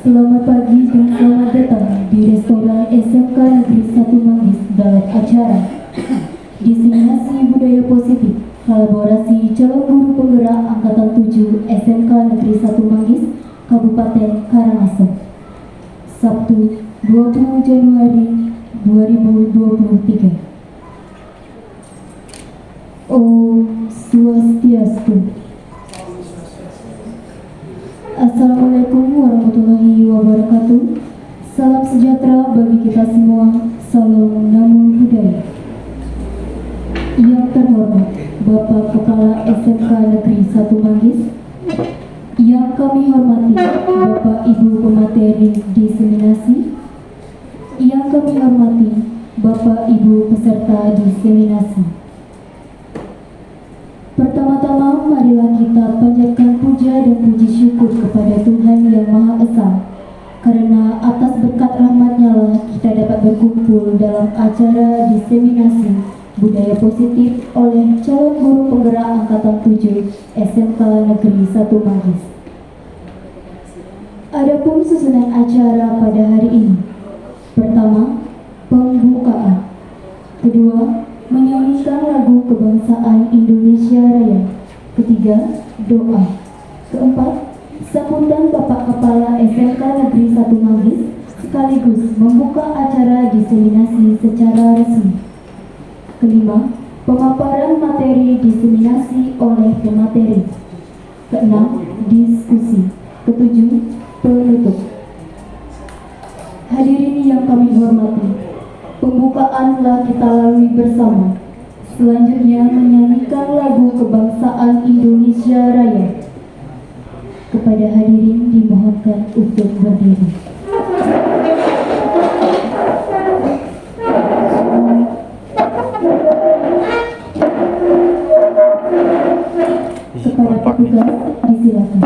Selamat pagi dan selamat datang di restoran SMK Negeri 1 Manggis dalam acara Diseminasi Budaya Positif Kolaborasi Calon Guru Penggerak Angkatan 7 SMK Negeri 1 Manggis, Kabupaten Karangasem, Sabtu 20 Januari 2023. Om Swastiastu. Assalamualaikum warahmatullahi wabarakatuh. Salam sejahtera bagi kita semua. Salam Namo Buddhaya. Yang terhormat Bapak Kepala SMK Negeri 1 Manggis, yang kami hormati Bapak Ibu Pemateri Diseminasi, yang kami hormati Bapak Ibu peserta diseminasi. Pertama-tama, marilah kita panjatkan puja dan puji syukur kepada Tuhan Yang Maha Esa, karena atas berkat rahmat-Nya lah kita dapat berkumpul dalam acara diseminasi budaya positif oleh calon guru penggerak Angkatan 7 SMK Negeri 1 Manggis. Adapun susunan acara pada hari ini: pertama, pembukaan; kedua, menyanyikan lagu kebangsaan Indonesia Raya; ketiga, doa; keempat, sambutan Bapak Kepala SMK Negeri 1 Manggis sekaligus membuka acara diseminasi secara resmi; kelima, pemaparan materi diseminasi oleh pemateri; keenam, diskusi; ketujuh, penutup. Hadirin yang kami hormati, pembukaan telah kita lalui bersama. Selanjutnya menyanyikan lagu kebangsaan Indonesia Raya. Kepada hadirin dimohonkan untuk berdiri. Kepada petugas disilakan.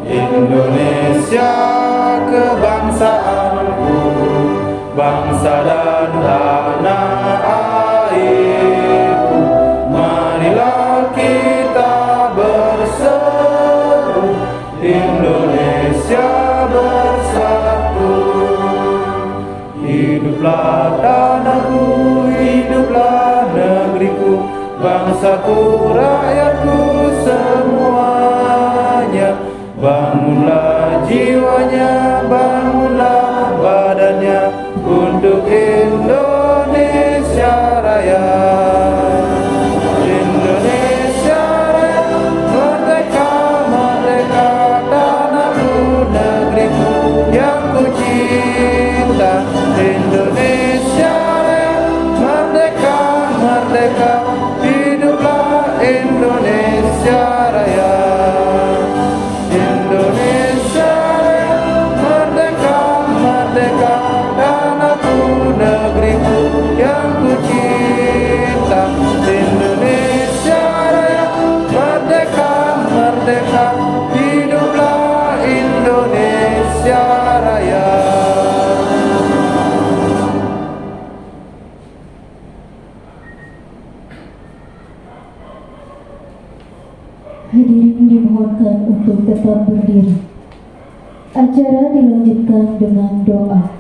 Indonesia kebangsaanku, bangsa dan tanah airku. Marilah kita berseru, Indonesia bersatu. Hiduplah tanahku, hiduplah negeriku, bangsaku, rakyatku semuanya. Bangunlah jiwanya, bangunlah badannya untuk Indonesia Raya. Indonesia Raya, merdeka, merdeka, tanahku, negeriku yang ku cinta. Indonesia Raya, merdeka, merdeka, hiduplah Indonesia Raya. Indonesia Raya, merdeka, merdeka, tanahku, negeriku yang ku cinta. Indonesia Raya, merdeka, merdeka, hiduplah Indonesia Raya. Hadirin dimohonkan untuk tetap berdiri. Acara dilanjutkan dengan doa.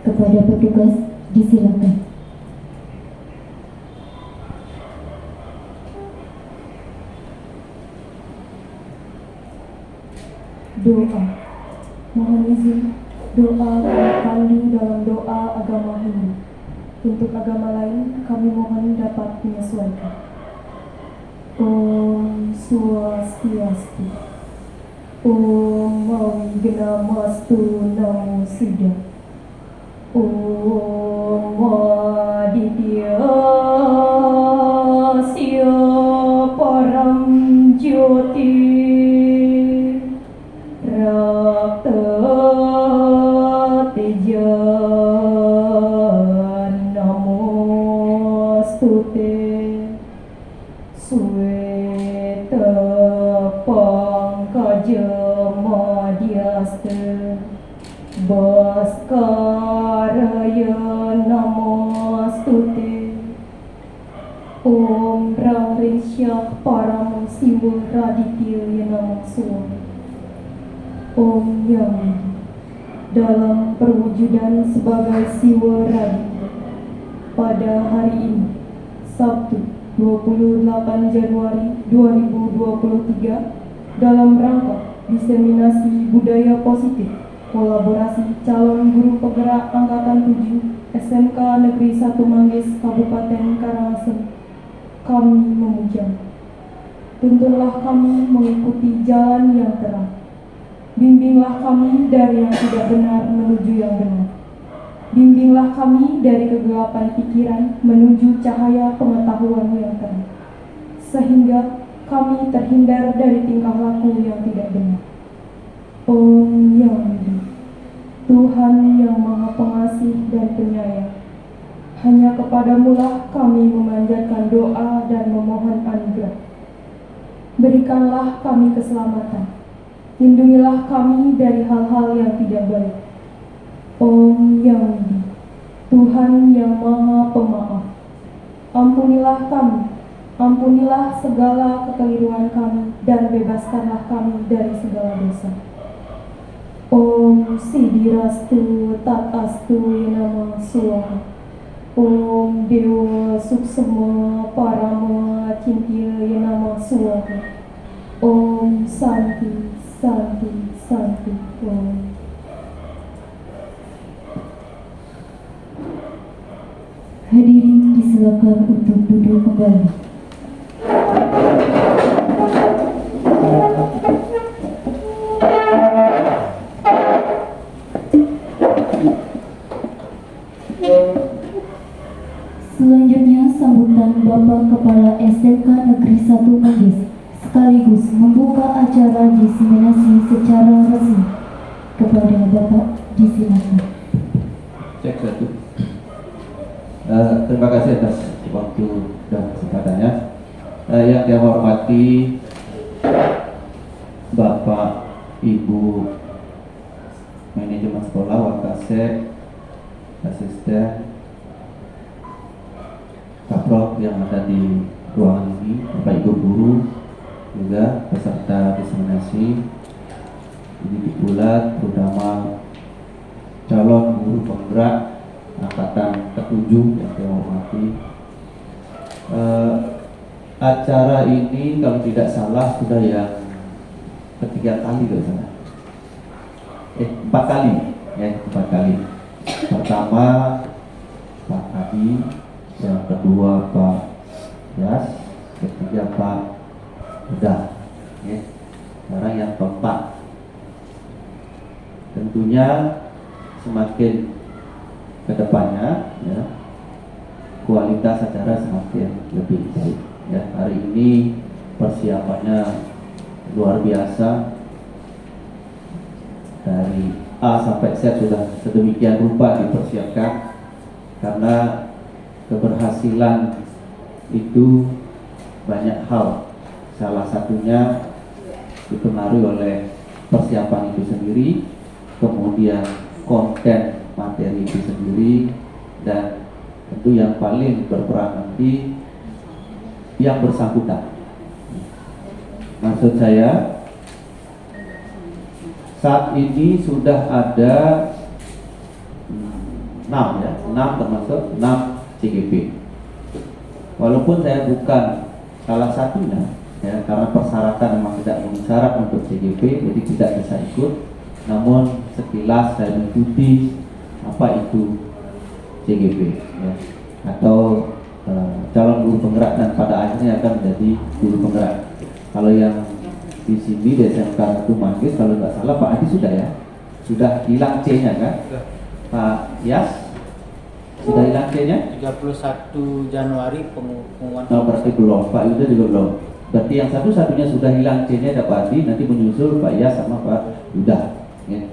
Kepada petugas disilakan. Doa. Mohon izin, doa kami dalam doa agama Hindu. Untuk agama lain kami mohon dapat menyesuaikan. Om Swastiastu. Om Manggilamastu Namo Buddhaya. Om Aditya Sya Param Jyoti. Jemadiaste Baskaraya Namastute Om Rang Rinsyah Paramo Siwa Raditya Namo Suwami. Om Yang dalam perwujudan sebagai Siwa Raditya pada hari ini Sabtu 28 Januari 2023 dalam rangka diseminasi budaya positif kolaborasi calon guru penggerak Angkatan 7 SMK Negeri 1 Manggis Kabupaten Karangasem, kami memuja. Tuntunlah kami mengikuti jalan yang terang. Bimbinglah kami dari yang tidak benar menuju yang benar. Bimbinglah kami dari kegelapan pikiran menuju cahaya pengetahuan yang terang, sehingga kami terhindar dari tingkah laku yang tidak benar. Om Yang Widi, Tuhan yang Maha Pengasih dan Penyayang, hanya kepadamulah kami memanjatkan doa dan memohon anugerah. Berikanlah kami keselamatan, lindungilah kami dari hal-hal yang tidak baik. Om Yang Widi, Tuhan yang Maha Pemaaf, ampunilah kami, ampunilah segala kekeliruan kami, dan bebaskanlah kami dari segala dosa. Om Sidirastu Tatastu Nama Suwami. Om Dewa Suksema Parama Cintya Nama Suwami. Om Santi Santi Santi Om. Hadirin disilakan untuk duduk kembali. Selanjutnya sambutan Bapak Kepala SMK Negeri 1 Manggis sekaligus membuka acara diseminasi secara resmi. Kepada Bapak disilakan. Cek satu. Terima kasih atas waktu dan kesempatannya. Yang saya hormati Bapak, Ibu, manajemen sekolah, Wakasek, asisten, kaprok yang ada di ruangan ini, Bapak Ibu guru, juga peserta diseminasi didik bulat, terutama calon guru penggerak Angkatan ke-7 yang saya hormati. Acara ini kalau tidak salah sudah yang ketiga kali kalau salah. 4 kali ya, 4 kali. Pertama Pak Adi, yang kedua Pak Yas, ketiga Pak Udah. Ya. Sekarang yang keempat. Tentunya semakin kedepannya ya, kualitas acara semakin lebih baik ya. Hari ini persiapannya luar biasa, dari A sampai Z sudah sedemikian rupa dipersiapkan, karena keberhasilan itu banyak hal, salah satunya dipengaruhi oleh persiapan itu sendiri, kemudian konten materi itu sendiri, dan tentu yang paling berperan nanti yang bersangkutan. Maksud saya, saat ini sudah ada 6 ya, 6 termasuk 6 CGP. Walaupun saya bukan salah satunya ya, karena persyaratan memang tidak memenuhi syarat untuk CGP, jadi tidak bisa ikut. Namun sekilas saya mengikuti apa itu CGP ya, atau calon guru penggerak, dan pada akhirnya akan menjadi guru penggerak. Kalau yang di sini di SMK 1 Manggis, kalau nggak salah Pak Adi sudah ya, sudah hilang C-nya kan? Pak Yas sudah hilang C-nya? 31 Januari pengumuman. Oh, berarti belum. Pak Yuda juga belum. Berarti yang satu-satunya sudah hilang C-nya ada Pak Adi, nanti menyusul Pak Yas sama Pak Yuda. Ya.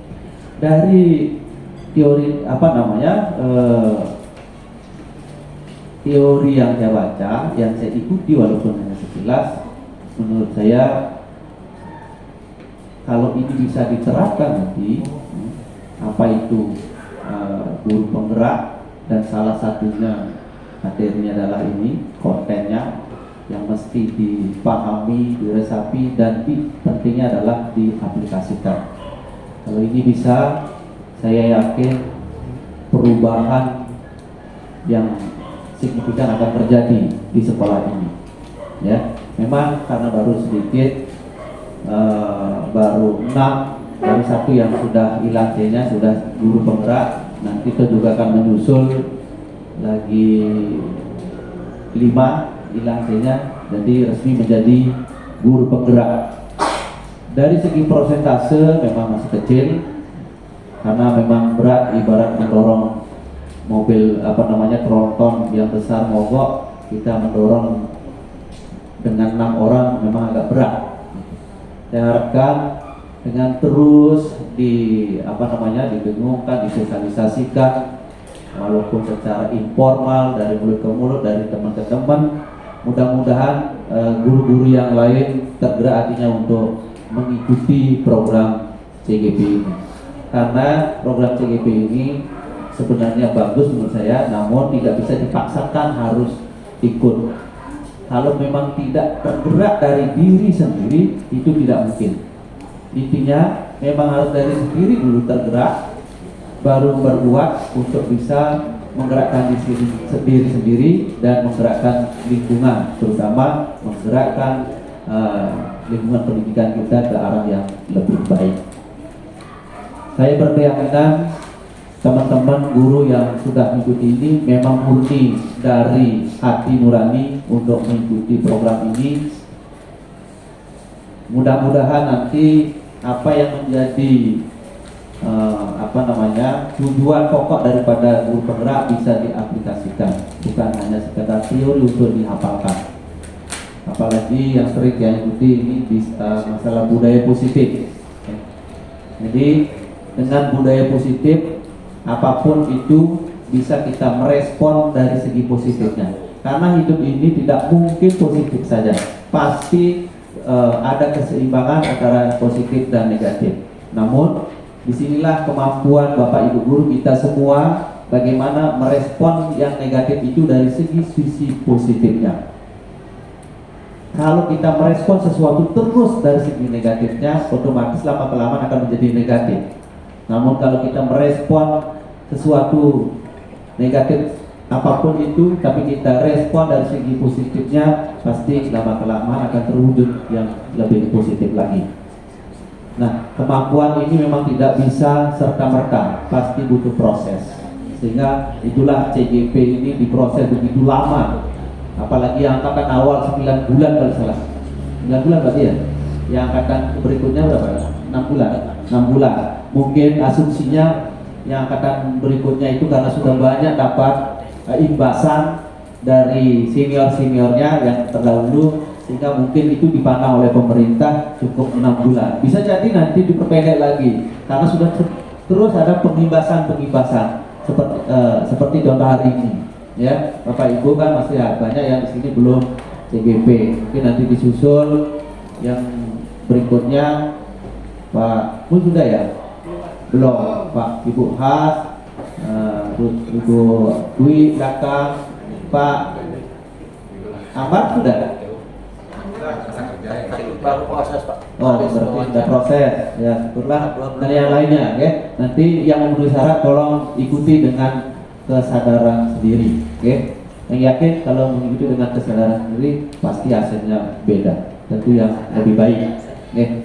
Dari teori teori yang saya baca, yang saya ikuti walaupun hanya sekilas, menurut saya kalau ini bisa diterapkan nanti, apa itu guru penggerak, dan salah satunya materinya adalah ini, kontennya yang mesti dipahami, diresapi, dan pentingnya adalah diaplikasikan. Kalau ini bisa, saya yakin perubahan yang signifikan akan terjadi di sekolah ini. Ya, memang karena baru sedikit, baru 6, baru 1 yang sudah hilang C-nya, sudah guru penggerak. Nanti kita juga akan menyusul lagi 5 hilang C-nya, jadi resmi menjadi guru penggerak. Dari segi persentase memang masih kecil, karena memang berat, ibarat mendorong mobil tronton yang besar mogok, kita mendorong dengan 6 orang memang agak berat. Saya harapkan dengan terus didengungkan, disosialisasikan, walaupun secara informal dari mulut ke mulut, dari teman ke teman, mudah-mudahan guru-guru yang lain tergerak hatinya untuk mengikuti program CGP ini. Karena program CGP ini sebenarnya bagus menurut saya, namun tidak bisa dipaksakan harus ikut. Kalau memang tidak tergerak dari diri sendiri, itu tidak mungkin. Intinya memang harus dari sendiri dulu tergerak, baru berbuat untuk bisa menggerakkan diri sendiri dan menggerakkan lingkungan, terutama menggerakkan lingkungan pendidikan kita ke arah yang lebih baik. Saya berkeyakinan teman-teman guru yang sudah mengikuti ini memang murni dari hati nurani untuk mengikuti program ini. Mudah-mudahan nanti apa yang menjadi tujuan pokok daripada guru penggerak bisa diaplikasikan, bukan hanya sekedar teori untuk dihafalkan. Apalagi yang sering diikuti ini masalah budaya positif. Jadi dengan budaya positif, apapun itu bisa kita merespon dari segi positifnya. Karena hidup ini tidak mungkin positif saja, pasti ada keseimbangan antara positif dan negatif. Namun disinilah kemampuan Bapak Ibu guru kita semua bagaimana merespon yang negatif itu dari sisi positifnya. Kalau kita merespon sesuatu terus dari segi negatifnya, otomatis lama-kelamaan akan menjadi negatif. Namun kalau kita merespon sesuatu negatif apapun itu, tapi kita respon dari segi positifnya, pasti lama-kelamaan akan terwujud yang lebih positif lagi. Nah, kemampuan ini memang tidak bisa serta-merta, pasti butuh proses. Sehingga itulah CGP ini diproses begitu lama. Apalagi yang angkatan awal 9 bulan kalau salah. 9 bulan berarti ya? Yang angkatan berikutnya berapa? 6 bulan. 6 bulan. Mungkin asumsinya yang angkatan berikutnya itu karena sudah banyak dapat imbasan dari senior-seniornya yang terdahulu, sehingga mungkin itu dipandang oleh pemerintah cukup 6 bulan. Bisa jadi nanti diperpendek lagi karena sudah terus ada pengimbasan seperti contoh hari ini. Ya, Bapak Ibu kan masih banyak yang di sini belum CGP. Mungkin nanti disusul yang berikutnya. Pak Pun sudah ya? Belum. Pak Ibu Has, Ibu Dwi belakang, Pak Amar sudah? Baru proses Pak. Oh, berarti sudah proses. Ya, syukurlah. Dan yang lainnya, ya. Nanti yang memenuhi syarat tolong ikuti dengan kesadaran sendiri, oke? Yang yakin kalau mengikuti dengan kesadaran sendiri pasti hasilnya beda, tentu yang lebih baik, oke?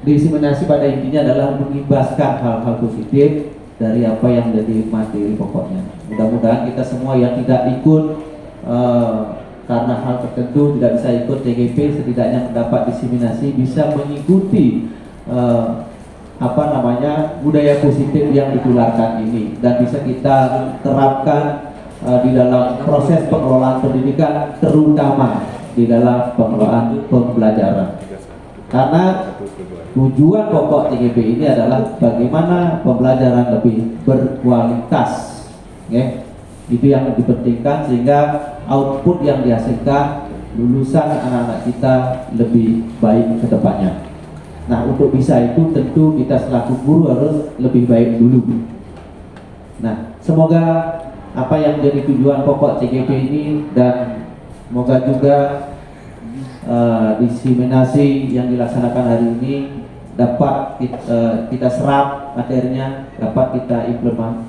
Diseminasi pada intinya adalah mengimbaskan hal-hal positif dari apa yang menjadi materi pokoknya. Mudah-mudahan kita semua yang tidak ikut karena hal tertentu tidak bisa ikut CGP, setidaknya mendapat diseminasi, bisa mengikuti budaya positif yang ditularkan ini, dan bisa kita terapkan di dalam proses pengelolaan pendidikan, terutama di dalam pengelolaan pembelajaran. Karena tujuan pokok CGP ini adalah bagaimana pembelajaran lebih berkualitas, okay? Itu yang dipentingkan, sehingga output yang dihasilkan lulusan anak-anak kita lebih baik ke depannya. Nah, untuk bisa itu tentu kita selaku guru harus lebih baik dulu. Nah, semoga apa yang menjadi tujuan pokok CGP ini dan semoga juga diseminasi yang dilaksanakan hari ini dapat kita serap materinya, dapat kita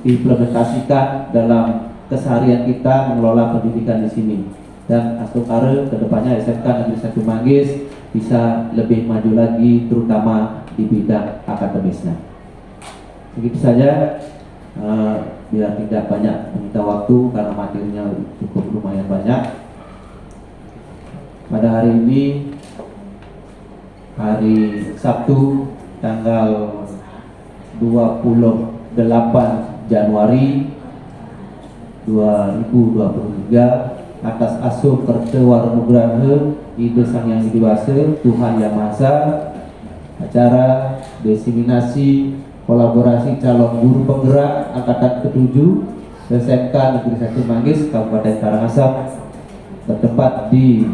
implementasikan dalam keseharian kita mengelola pendidikan di sini. Dan Astokare kedepannya SMK Negeri 1 Manggis bisa lebih maju lagi, terutama di bidang akademisnya. Begitu saja, biar tidak banyak meminta waktu karena materinya cukup lumayan banyak. Pada hari ini, hari Sabtu tanggal 28 Januari 2023, atas asuh Kerta Waronugraha Ide Sang Yang Widiwasa Tuhan Yang Maha Esa, acara diseminasi kolaborasi calon guru penggerak angkatan ke-7 SMK Negeri 1 Manggis Kabupaten Karangasem bertempat di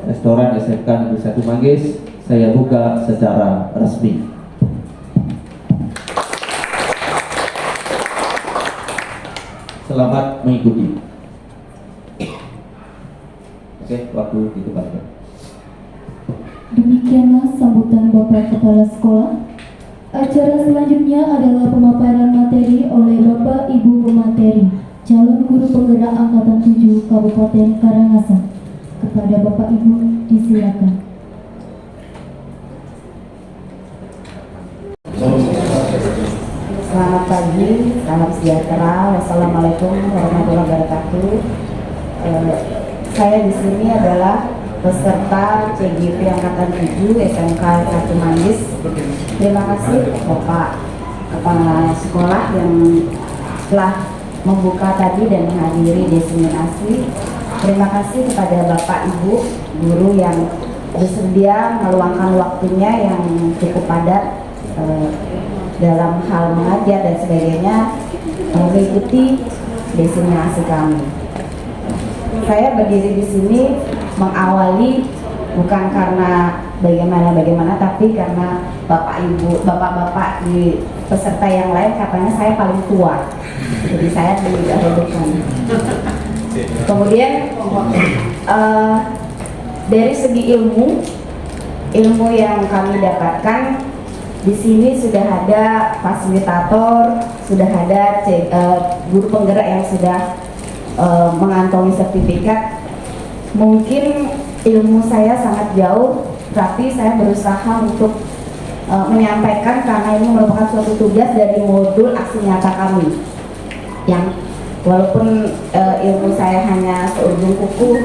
restoran SMK Negeri 1 Manggis saya buka secara resmi. Selamat mengikuti. Oke, waktu dikembalikan. Demikianlah sambutan Bapak Kepala Sekolah. Acara selanjutnya adalah pemaparan materi oleh Bapak Ibu Pemateri, calon guru penggerak angkatan 7 Kabupaten Karangasem. Kepada Bapak Ibu disilakan. Selamat pagi, salam sejahtera. Wassalamualaikum warahmatullahi wabarakatuh. Saya di sini adalah peserta CGP Angkatan 7 SMK 1 Manggis. Terima kasih Bapak Kepala Sekolah yang telah membuka tadi dan menghadiri diseminasi. Terima kasih kepada Bapak Ibu guru yang bersedia meluangkan waktunya yang cukup padat dalam hal mengajar dan sebagainya mengikuti diseminasi kami. Saya berdiri di sini mengawali bukan karena bagaimana, tapi karena bapak-bapak di peserta yang lain katanya saya paling tua, jadi saya didahulukan. Kemudian dari segi ilmu yang kami dapatkan di sini sudah ada fasilitator, sudah ada guru penggerak yang sudah mengantongi sertifikat. Mungkin ilmu saya sangat jauh, tapi saya berusaha untuk menyampaikan karena ini merupakan suatu tugas dari modul aksi nyata kami. Yang walaupun ilmu saya hanya seujung kuku,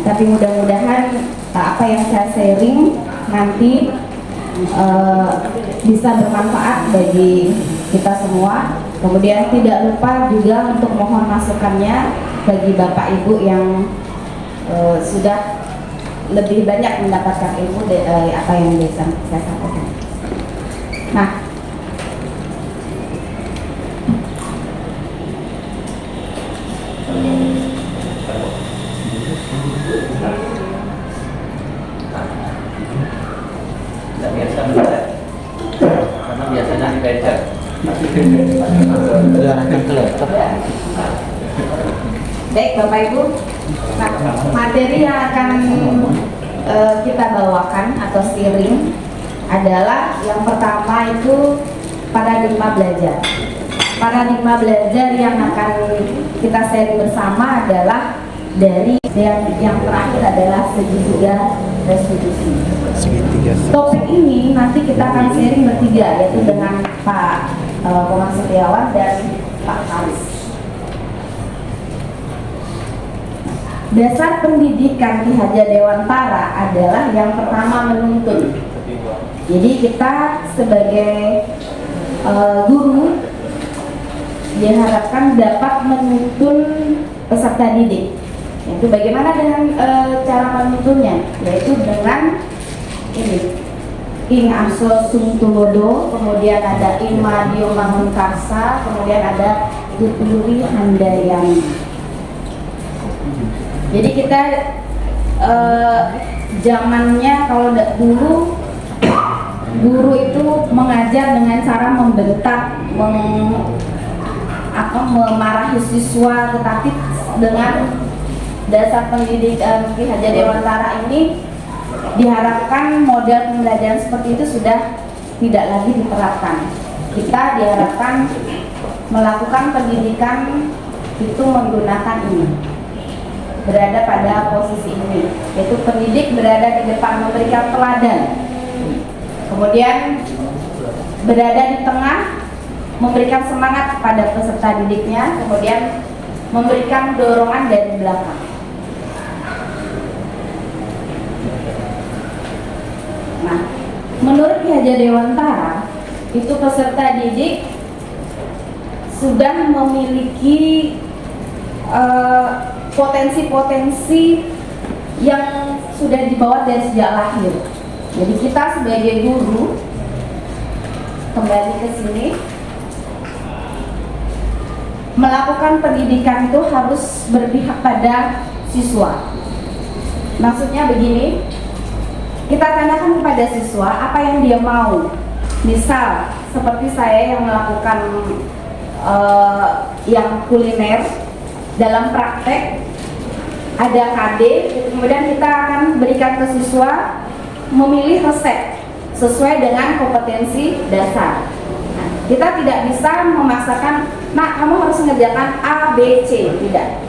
tapi mudah-mudahan apa yang saya sharing nanti bisa bermanfaat bagi kita semua. Kemudian tidak lupa juga untuk mohon masukannya bagi Bapak Ibu yang sudah lebih banyak mendapatkan ilmu apa yang bisa saya sampaikan. Nah, Karena biasanya dibaca. baik Bapak Ibu, nah, materi yang akan kita bawakan atau sharing adalah yang pertama itu paradigma belajar. Paradigma belajar yang akan kita sharing bersama adalah dari yang terakhir adalah segitiga restitusi. Topik ini nanti kita akan sharing bertiga, yaitu dengan Pak Komang Setiawan dan Pak Haris. Dasar pendidikan Ki Hajar Dewantara adalah yang pertama menuntun. Jadi kita sebagai guru diharapkan dapat menuntun peserta didik. Itu bagaimana dengan cara menuntunnya? Yaitu dengan ini Ing Arso Sung Tulodo, kemudian ada Ing Madio Mangunkarsa, kemudian ada Tuturi Handayani. Jadi kita zamannya kalau dulu guru itu mengajar dengan cara membentak, memarahi siswa, tetapi dengan dasar pendidikan Ki Hajar Dewantara ini diharapkan model pembelajaran seperti itu sudah tidak lagi diterapkan. Kita diharapkan melakukan pendidikan itu menggunakan ini, berada pada posisi ini, yaitu pendidik berada di depan memberikan teladan, kemudian berada di tengah memberikan semangat kepada peserta didiknya, kemudian memberikan dorongan dari belakang. Nah, menurut Ki Hajar Dewantara itu peserta didik sudah memiliki potensi-potensi yang sudah dibawa dari sejak lahir. Jadi kita sebagai guru kembali ke sini melakukan pendidikan itu harus berpihak pada siswa. Maksudnya begini, kita tanyakan kepada siswa apa yang dia mau. Misal seperti saya yang melakukan yang kuliner, dalam praktek ada KD, kemudian kita akan berikan ke siswa memilih resep sesuai dengan kompetensi dasar. Nah, kita tidak bisa memaksakan, nah kamu harus mengerjakan A, B, C, tidak.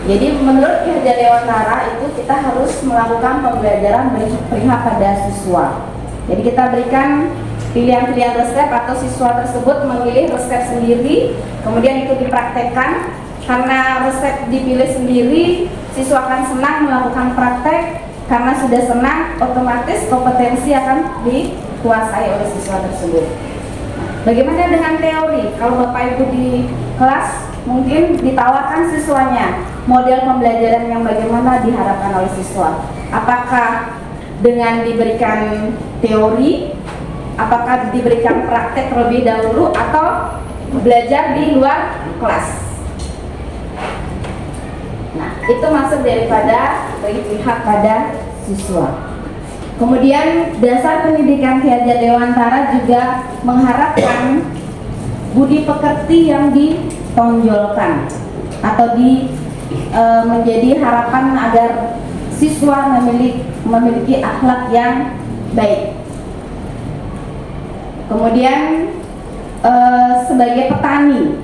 Jadi menurut Ki Hajar Dewantara itu kita harus melakukan pembelajaran berpihak pada siswa. Jadi kita berikan pilihan-pilihan resep atau siswa tersebut memilih resep sendiri, kemudian itu dipraktekkan. Karena resep dipilih sendiri, siswa akan senang melakukan praktek. Karena sudah senang, otomatis kompetensi akan dikuasai oleh siswa tersebut. Bagaimana dengan teori? Kalau Bapak Ibu di kelas mungkin ditawarkan siswanya model pembelajaran yang bagaimana diharapkan oleh siswa. Apakah dengan diberikan teori, apakah diberikan praktek terlebih dahulu, atau belajar di luar kelas? Nah, itu maksud daripada berpihak pada siswa. Kemudian dasar pendidikan Ki Hajar Dewantara juga mengharapkan budi pekerti yang ditonjolkan atau menjadi harapan agar siswa memiliki akhlak yang baik. Kemudian sebagai petani,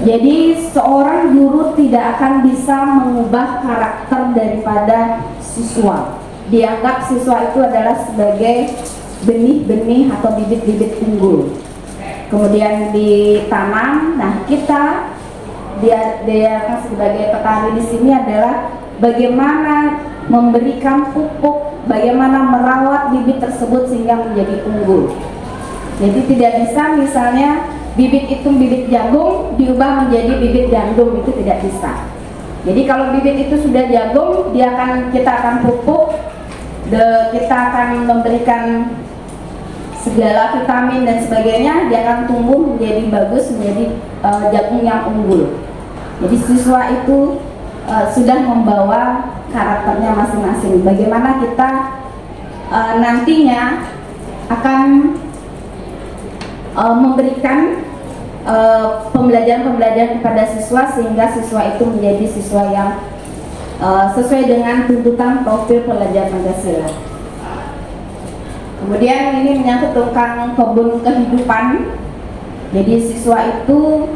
jadi seorang guru tidak akan bisa mengubah karakter daripada siswa. Dianggap siswa itu adalah sebagai benih-benih atau bibit-bibit unggul. Kemudian ditanam. Nah, kita dia sebagai petani di sini adalah bagaimana memberikan pupuk, bagaimana merawat bibit tersebut sehingga menjadi unggul. Jadi tidak bisa misalnya bibit itu bibit jagung diubah menjadi bibit gandum, itu tidak bisa. Jadi kalau bibit itu sudah jagung, kita akan pupuk, kita akan memberikan segala vitamin dan sebagainya, dia akan tumbuh menjadi bagus, menjadi jagung yang unggul. Jadi siswa itu sudah membawa karakternya masing-masing. Bagaimana kita nantinya akan memberikan pembelajaran kepada siswa sehingga siswa itu menjadi siswa yang sesuai dengan tuntutan profil pelajar Pancasila. Kemudian ini menyangkut tentang kebun kehidupan. Jadi siswa itu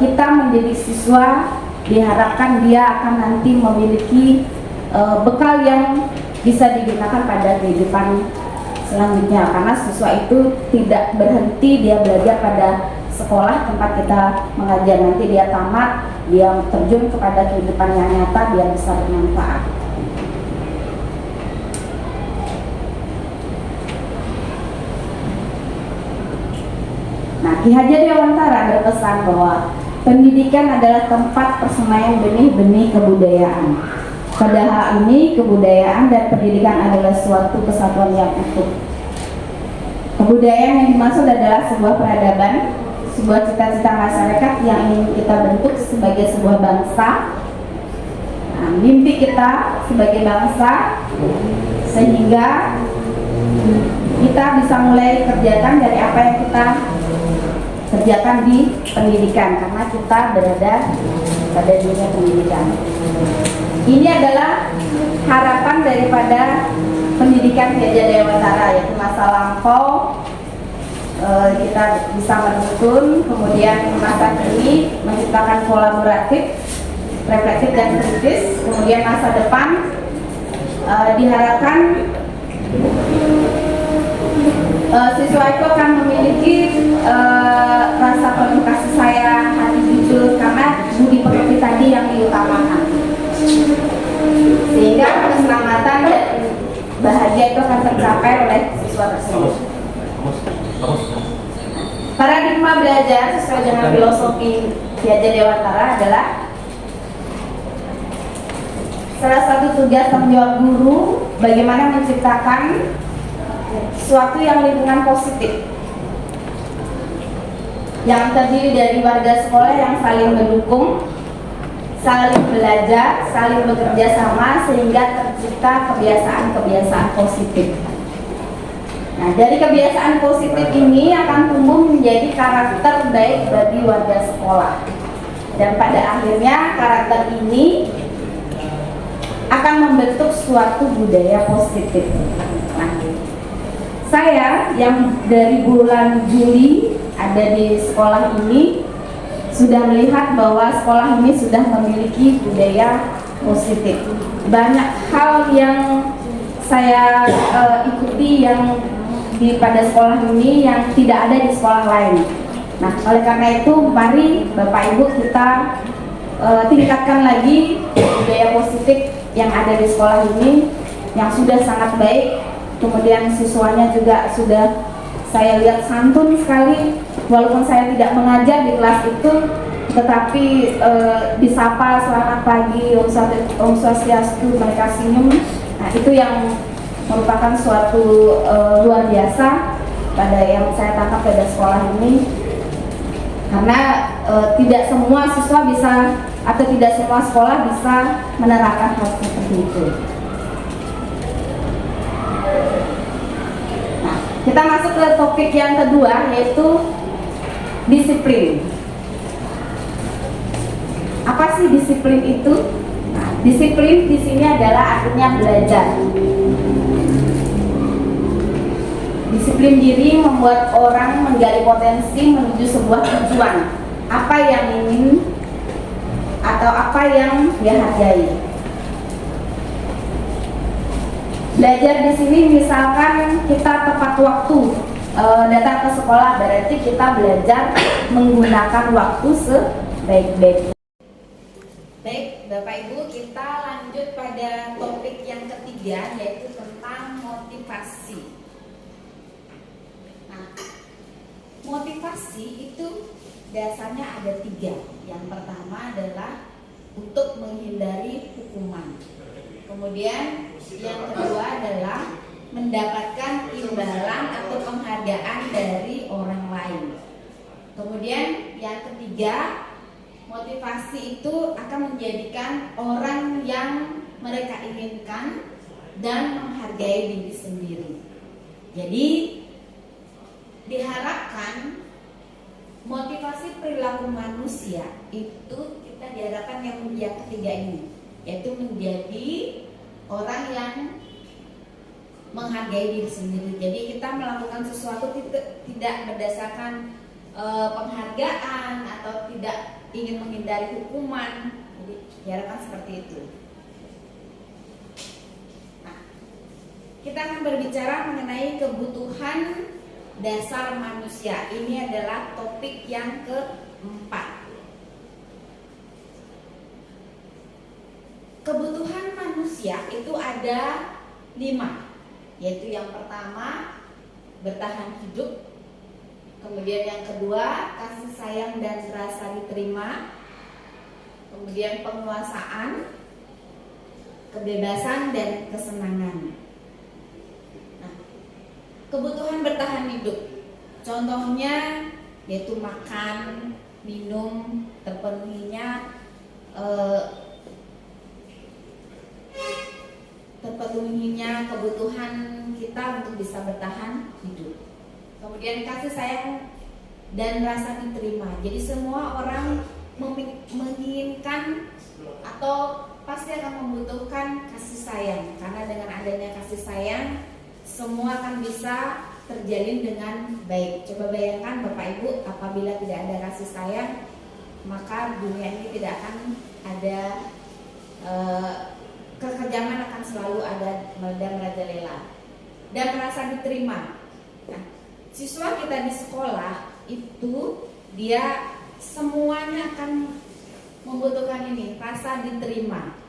kita menjadi siswa diharapkan dia akan nanti memiliki bekal yang bisa digunakan pada kehidupan selanjutnya, karena siswa itu tidak berhenti dia belajar pada sekolah tempat kita mengajar, nanti dia tamat, dia terjun kepada kehidupan yang nyata, dia bisa bermanfaat. Nah, Ki Hajar Dewantara berpesan bahwa pendidikan adalah tempat persemaian benih-benih kebudayaan. Pada hal ini, kebudayaan dan pendidikan adalah suatu kesatuan yang utuh. Kebudayaan yang dimaksud adalah sebuah peradaban, sebuah cita-cita masyarakat yang ingin kita bentuk sebagai sebuah bangsa. Nah, mimpi kita sebagai bangsa sehingga kita bisa mulai kerjakan dari apa yang kita kerjakan di pendidikan, karena kita berada pada dunia pendidikan. Ini adalah harapan daripada pendidikan Ki Hajar Dewantara, yaitu masa lampau kita bisa menuntun, kemudian masa kini menciptakan kolaboratif, reflektif dan kritis, kemudian masa depan diharapkan siswa itu akan memiliki rasa penuh kasih sayang, hati jujur, karena budi pekerti tadi yang diutamakan, sehingga keselamatan dan bahagia itu akan tercapai oleh siswa tersebut. Paradigma belajar sesuai dengan filosofi Ki Hajar Dewantara adalah salah satu tugas tanggung jawab guru bagaimana menciptakan suatu yang lingkungan positif yang terdiri dari warga sekolah yang saling mendukung, saling belajar, saling bekerja sama sehingga tercipta kebiasaan-kebiasaan positif. Nah, dari kebiasaan positif ini akan tumbuh menjadi karakter baik bagi warga sekolah, dan pada akhirnya karakter ini akan membentuk suatu budaya positif. Nah, saya yang dari bulan Juli ada di sekolah ini sudah melihat bahwa sekolah ini sudah memiliki budaya positif. Banyak hal yang saya ikuti yang pada sekolah ini yang tidak ada di sekolah lain. Nah, oleh karena itu mari Bapak Ibu kita tingkatkan lagi budaya positif yang ada di sekolah ini yang sudah sangat baik. Kemudian siswanya juga sudah saya lihat santun sekali, walaupun saya tidak mengajar di kelas itu, tetapi disapa selamat pagi, Om Swastiastu, mereka senyum. Nah, itu yang merupakan suatu luar biasa pada yang saya tangkap pada sekolah ini, karena tidak semua siswa bisa atau tidak semua sekolah bisa menerapkan hal seperti itu. Nah, kita masuk ke topik yang kedua, yaitu disiplin. Apa sih disiplin itu? Nah, disiplin di sini adalah artinya belajar. Disiplin diri membuat orang menggali potensi menuju sebuah tujuan, apa yang ingin atau apa yang dia hargai. Belajar di sini misalkan kita tepat waktu datang ke sekolah, berarti kita belajar menggunakan waktu sebaik-baiknya. Baik, Bapak Ibu, kita lanjut pada topik yang ketiga, yaitu tentang motivasi. Nah, motivasi itu dasarnya ada 3. Yang pertama adalah untuk menghindari hukuman. Kemudian yang kedua adalah mendapatkan imbalan atau penghargaan dari orang lain. Kemudian yang ketiga, motivasi itu akan menjadikan orang yang mereka inginkan dan menghargai diri sendiri. Jadi diharapkan motivasi perilaku manusia itu kita diharapkan yang ketiga ini, yaitu menjadi orang yang menghargai diri sendiri. Jadi kita melakukan sesuatu tidak berdasarkan penghargaan atau tidak ingin menghindari hukuman. Jadi diharapkan seperti itu. Nah, kita akan berbicara mengenai kebutuhan dasar manusia. Ini adalah topik yang keempat. Kebutuhan manusia itu ada 5, yaitu yang pertama bertahan hidup, kemudian yang kedua kasih sayang dan rasa diterima, kemudian penguasaan, kebebasan dan kesenangan. Kebutuhan bertahan hidup, contohnya yaitu makan, minum, terpenuhinya terpenuhinya kebutuhan kita untuk bisa bertahan hidup. Kemudian kasih sayang dan rasa diterima. Jadi semua orang menginginkan atau pasti akan membutuhkan kasih sayang, karena dengan adanya kasih sayang semua akan bisa terjalin dengan baik. Coba bayangkan Bapak Ibu, apabila tidak ada kasih sayang, maka dunia ini tidak akan ada, kekejaman akan selalu ada dan merajalela. Dan merasa diterima. Nah, siswa kita di sekolah itu dia semuanya akan membutuhkan ini, rasa diterima.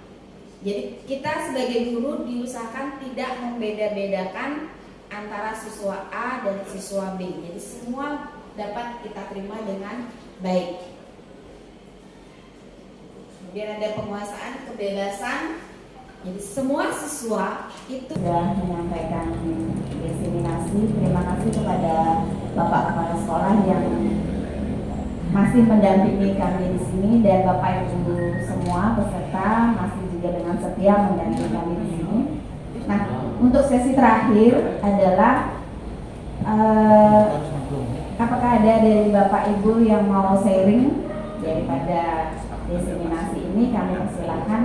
Jadi kita sebagai guru diusahakan tidak membeda-bedakan antara siswa A dan siswa B. Jadi semua dapat kita terima dengan baik. Kemudian ada penguasaan kebebasan. Jadi semua siswa itu sudah menyampaikan diseminasi. Terima kasih kepada Bapak Kepala Sekolah yang masih mendampingi kami di sini, dan Bapak Ibu semua peserta masih juga dengan setia mendampingi kami di sini. Nah, untuk sesi terakhir adalah apakah ada dari Bapak Ibu yang mau sharing daripada diseminasi ini? Kami persilahkan.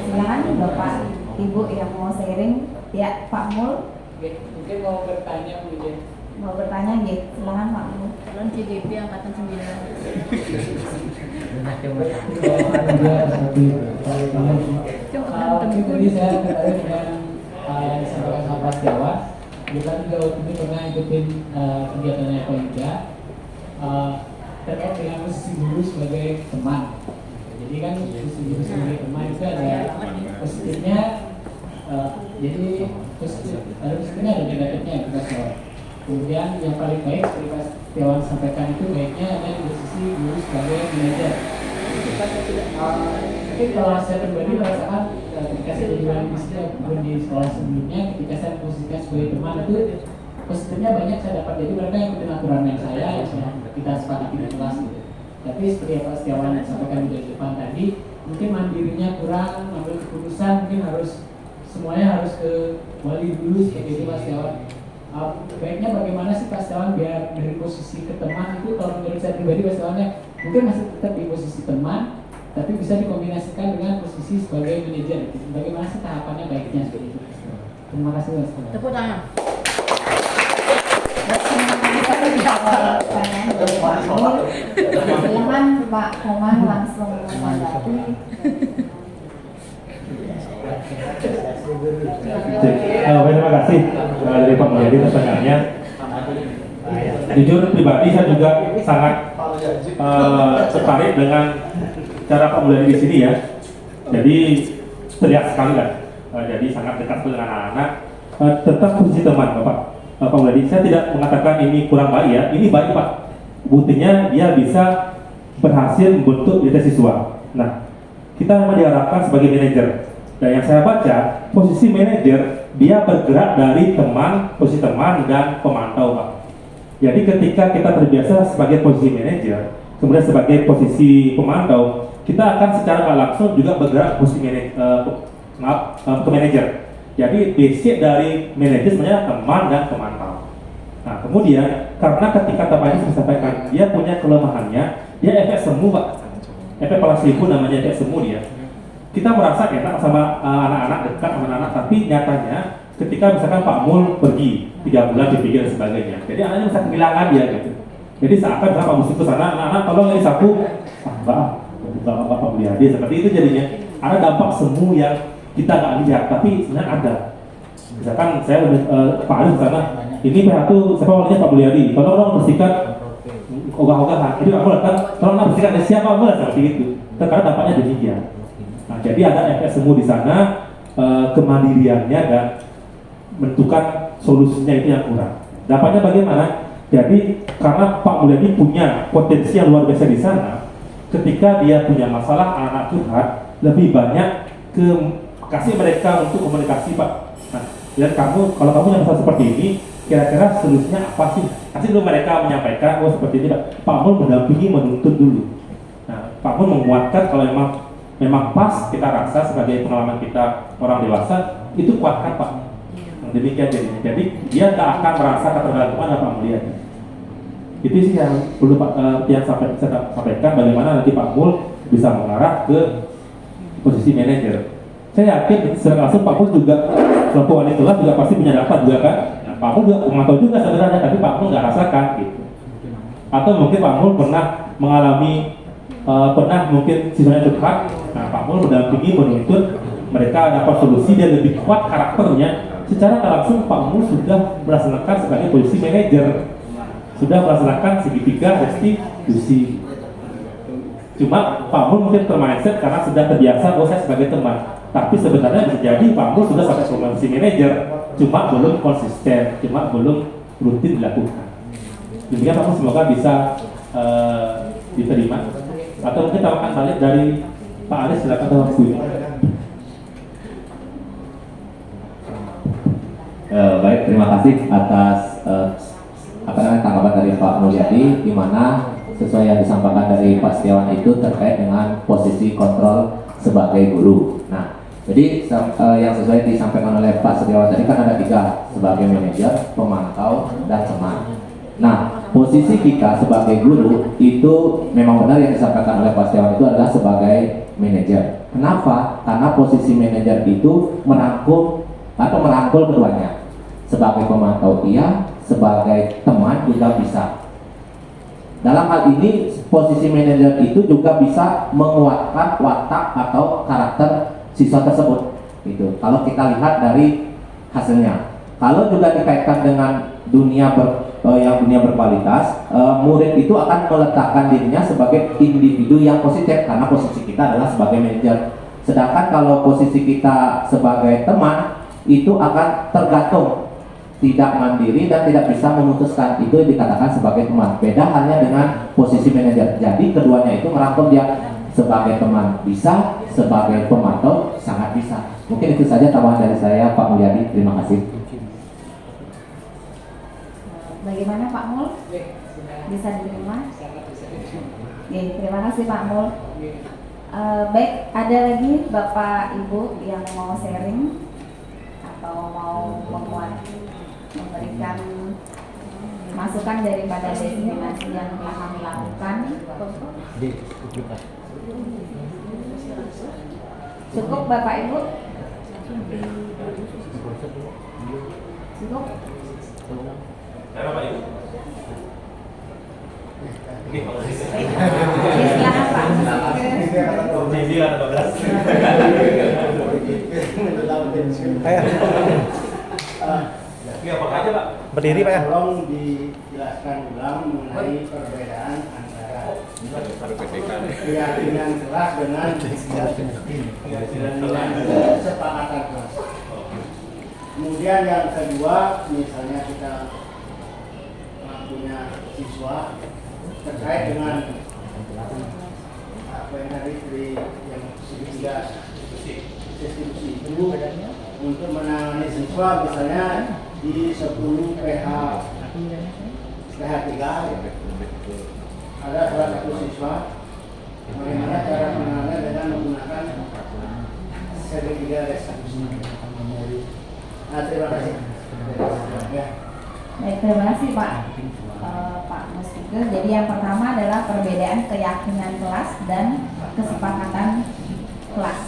Silakan Bapak Ibu yang mau sharing. Ya, Pak Mul. Mungkin mau bertanya mungkin. Mau bertanya gitu, silakan Pak Mul. Calon CGP angkatan 9. Mungkin tadi saya tertarik dengan yang disampaikan sama Pak Setiawan. Kita juga waktu ini pernah ikutin kegiatannya Kolinda terkait dengan posisi guru sebagai teman. Jadi kan posisi guru sebagai teman itu ada positifnya, jadi ada positifnya ada negatifnya kita soal. Kemudian yang paling baik seperti Pak Setiawan sampaikan itu baiknya ada di posisi guru sebagai manajer. Mungkin kalau saya pribadi merasakan ketika saya jadi wali di sini ataupun di sekolah sebelumnya, ketika saya posisikan sebagai teman itu positifnya banyak saya dapat. Jadi mereka yang ikutin aturan yang saya kita sepakati di kelas gitu. Tapi seperti yang Pak Setiawan sampaikan di depan tadi, mungkin mandirinya kurang, ambil keputusan mungkin harus semuanya harus ke wali dulu seperti itu Pak Setiawan. Baiknya bagaimana sih Pak Setiawan biar dari posisi ke teman itu, kalau menurut saya pribadi Pak Setiawannya mungkin masih tetap di posisi teman, tapi bisa dikombinasikan dengan posisi sebagai manajer. Bagaimana sih tahapannya baiknya seperti itu? Terima kasih Pak Setiawan. Tepuk tangan. Silakan Pak Komar langsung menanggapi. Terima kasih dari Pak Mulyadi pertanyaannya. Jujur pribadi saya juga sangat tertarik dengan cara Pak Mulyadi di sini ya. Jadi terlihat sekali lah. Jadi sangat dekat dengan anak-anak. Tentang posisi teman Pak Mulyadi, saya tidak mengatakan ini kurang baik ya. Ini baik Pak. Buktinya dia bisa berhasil membentuk diri siswa. Nah, kita memang diharapkan sebagai manajer. Dan yang saya baca, posisi manajer dia bergerak dari teman, posisi teman dan pemantau Pak. Jadi ketika kita terbiasa sebagai posisi manajer, kemudian sebagai posisi pemantau, kita akan secara nggak langsung juga bergerak posisi ke manajer. Jadi basic dari manajer sebenarnya teman dan pemantau. Nah kemudian karena ketika teman ini disampaikan dia punya kelemahannya, dia efek semu Pak, efek plasebo namanya, efek semu dia. Kita merasa enak sama anak-anak, dekat sama anak-anak, tapi nyatanya ketika misalkan Pak Mul pergi 3 bulan dipikir dan sebagainya, jadi anaknya bisa kehilangan dia gitu. Jadi seakan misalkan Pak Musi ke sana, anak-anak tolong ini sapu, Pak Mulyadi, seperti itu jadinya. Ada dampak semu yang kita nggak lihat, tapi sebenarnya ada. Misalkan saya Pak Arif ke sana, ini PH itu siapa walinya Pak Mulyadi, tolong bersihkan ogah-ogahan. Jadi kamu datang, tolong bersihkan siapa Mul, seperti itu. Karena dampaknya demikian. Nah, jadi ada efek semu di sana, kemandiriannya dan menentukan solusinya itu yang kurang. Dampaknya bagaimana? Jadi karena Pak Mulyadi punya potensi yang luar biasa di sana, ketika dia punya masalah anak curhat, lebih banyak ke kasih mereka untuk komunikasi Pak. Nah, dan kamu kalau kamu yang masalah seperti ini, kira-kira solusinya apa sih? Kasih dulu mereka menyampaikan, oh seperti ini Pak. Pak Mul mendampingi, menuntut dulu. Nah, Pak Mul menguatkan kalau memang memang pas kita rasa sebagai pengalaman kita orang dewasa itu kuatkan Pak. Demikian jadinya. Jadi dia tak akan merasa ketergantungan apa melihat. Itu sih yang perlu Pak yang saya sampaikan, bagaimana nanti Pak Mul bisa mengarah ke posisi manajer. Saya yakin secara langsung Pak Mul juga selaku wali kelas juga pasti punya dapat juga kan. Nah, Pak Mul juga memantau juga sebenarnya, tapi Pak Mul nggak rasakan gitu. Atau mungkin Pak Mul pernah mengalami mungkin siswanya curhat. Nah, Pak Mul mendampingi, menuntut mereka dapat solusi dia lebih kuat karakternya. Secara tak langsung Pak Mul sudah melaksanakan sebagai posisi manajer, sudah melaksanakan segitiga restitusi. Cuma Pak Mul mungkin termindset karena sudah terbiasa, saya sebagai teman. Tapi sebenarnya bisa jadi Pak Mul sudah sampai posisi manajer, cuma belum konsisten, cuma belum rutin dilakukan. Demikian Pak Mul, semoga bisa diterima. Atau mungkin kita akan balik dari Pak Aris, silakan Pak Bu. Baik, terima kasih atas tanggapan dari Pak Mulyadi, di mana sesuai yang disampaikan dari Pak Setiawan itu terkait dengan posisi kontrol sebagai guru. Nah, jadi yang sesuai disampaikan oleh Pak Setiawan tadi kan ada 3, sebagai manajer, pemantau, dan teman. Nah, posisi kita sebagai guru itu memang benar yang disampaikan oleh Pak Setiawan itu adalah sebagai manajer. Kenapa? Karena posisi manajer itu merangkul atau merangkul keduanya. Sebagai pemantau iya, sebagai teman juga bisa. Dalam hal ini posisi manajer itu juga bisa menguatkan watak atau karakter siswa tersebut. Itu kalau kita lihat dari hasilnya. Kalau juga dikaitkan dengan dunia berkualitas, murid itu akan meletakkan dirinya sebagai individu yang positif karena posisi kita adalah sebagai manajer. Sedangkan kalau posisi kita sebagai teman itu akan tergantung, tidak mandiri dan tidak bisa memutuskan, itu dikatakan sebagai teman. Beda halnya dengan posisi manajer. Jadi keduanya itu merangkul dia sebagai teman bisa, sebagai pemantau sangat bisa. Mungkin itu saja tambahan dari saya, Pak Mulyadi. Terima kasih. Bagaimana Pak Mul? Bisa diterima? Oke, terima kasih Pak Mul. Baik, ada lagi Bapak Ibu yang mau sharing atau mau memberikan masukan daripada destinasi yang telah kami lakukan. Cukup Bapak Ibu? Cukup? Bapak Ibu. Silakan Pak. Jadi ada 12. Ini apa aja Pak? Berdiri Pak ya. Tolong dijelaskan ulang mengenai perbedaan antara keyakinan kelas dengan kesepakatan kelas. Kemudian yang kedua, misalnya kita punya siswa terkait dengan apa yang tadi yang segitiga restitusi itu untuk menangani siswa misalnya di 10 PH 3 ada salah satu siswa, bagaimana cara menangani dengan menggunakan segitiga restitusi. Nah, terima kasih. Ya. Baik, terima kasih Pak Mustiker. Jadi yang pertama adalah perbedaan keyakinan kelas dan kesepakatan kelas.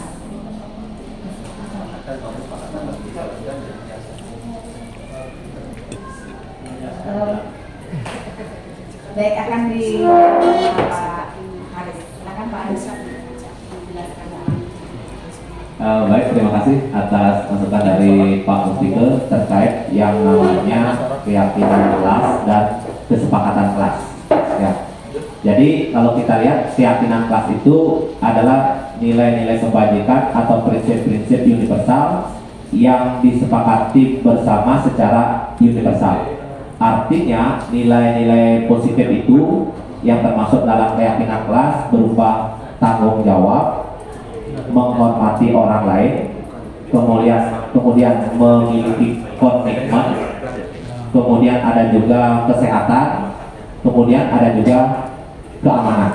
Baik, akan di Pak Haris. Silakan Pak Haris. Baik, terima kasih atas masukan dari Pak Mustiker terkait yang namanya keyakinan kelas dan kesepakatan kelas. Ya. Jadi kalau kita lihat keyakinan kelas itu adalah nilai-nilai kebajikan atau prinsip-prinsip universal yang disepakati bersama secara universal. Artinya nilai-nilai positif itu yang termasuk dalam keyakinan kelas berupa tanggung jawab, menghormati orang lain, kemudian memiliki komitmen, kemudian ada juga kesehatan, kemudian ada juga keamanan.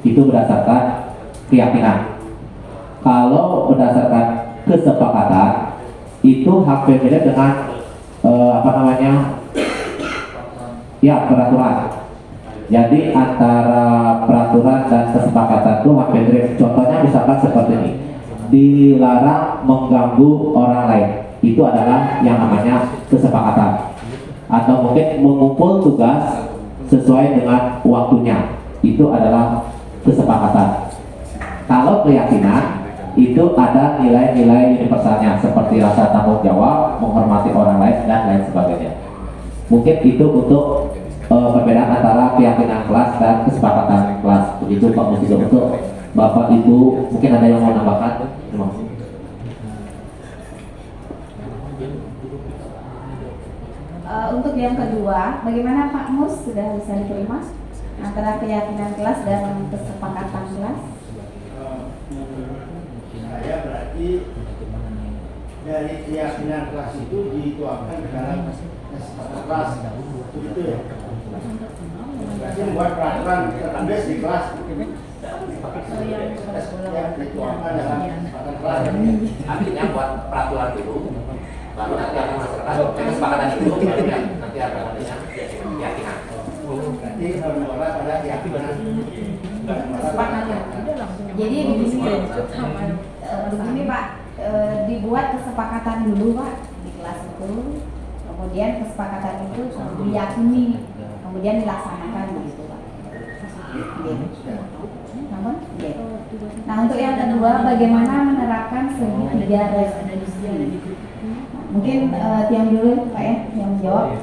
Itu berdasarkan keyakinan. kalau berdasarkan kesepakatan itu hak berbeda dengan ya peraturan. Jadi antara peraturan dan kesepakatan itu hak berbeda. Contohnya misalkan seperti ini, dilarang mengganggu orang lain, itu adalah yang namanya kesepakatan. Atau mungkin mengumpul tugas sesuai dengan waktunya, itu adalah kesepakatan. Kalau keyakinan itu ada nilai-nilai universalnya seperti rasa tanggung jawab, menghormati orang lain dan lain sebagainya. Mungkin itu untuk perbedaan antara keyakinan kelas dan kesepakatan kelas. Begitu Pak Musiko. Untuk Bapak Ibu mungkin ada yang mau nambahkan? Terima kasih. Untuk yang kedua, bagaimana Pak Mus, sudah bisa diterima antara keyakinan kelas dan kesepakatan kelas? Saya berarti dari keyakinan kelas itu dituangkan ke dalam kesepakatan kelas, begitu ya? Berarti membuat peraturan tertulis di kelas yang dituangkan dalam kesepakatan kelas. Artinya buat peraturan dulu, baru nanti akan masuk kesepakatan itu, baru nanti akan keyakinan. Berarti menolak pada keyakinan. Jadi begini Pak, dibuat kesepakatan dulu Pak di kelas itu, kemudian kesepakatan itu diyakini, kemudian dilaksanakan begitu Pak. Namun, nah untuk yang kedua, bagaimana menerapkan segitiga restitusi? Mungkin Tiang dulu Pak ya yang menjawab.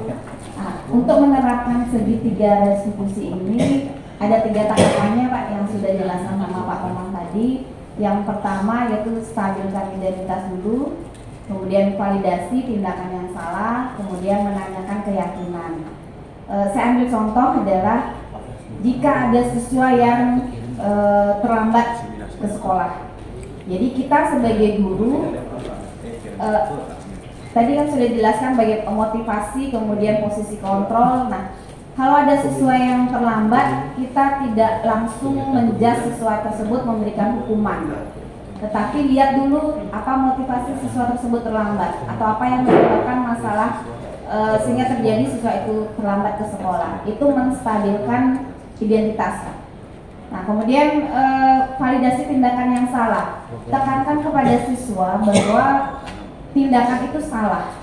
Nah, untuk menerapkan segitiga restitusi ini ada 3 tahapannya Pak yang sudah dijelaskan sama Pak Komang tadi. Yang pertama yaitu stabilkan identitas dulu, kemudian validasi tindakan yang salah, kemudian menanyakan keyakinan. Saya ambil contoh adalah jika ada siswa yang terlambat ke sekolah. Jadi kita sebagai guru tadi kan sudah dijelaskan bagaimana motivasi, kemudian posisi kontrol. Nah, kalau ada siswa yang terlambat, kita tidak langsung menjas siswa tersebut memberikan hukuman. Tetapi lihat dulu apa motivasi siswa tersebut terlambat atau apa yang menyebabkan masalah sehingga terjadi siswa itu terlambat ke sekolah. Itu menstabilkan identitas. Nah, kemudian validasi tindakan yang salah. Tekankan kepada siswa bahwa tindakan itu salah,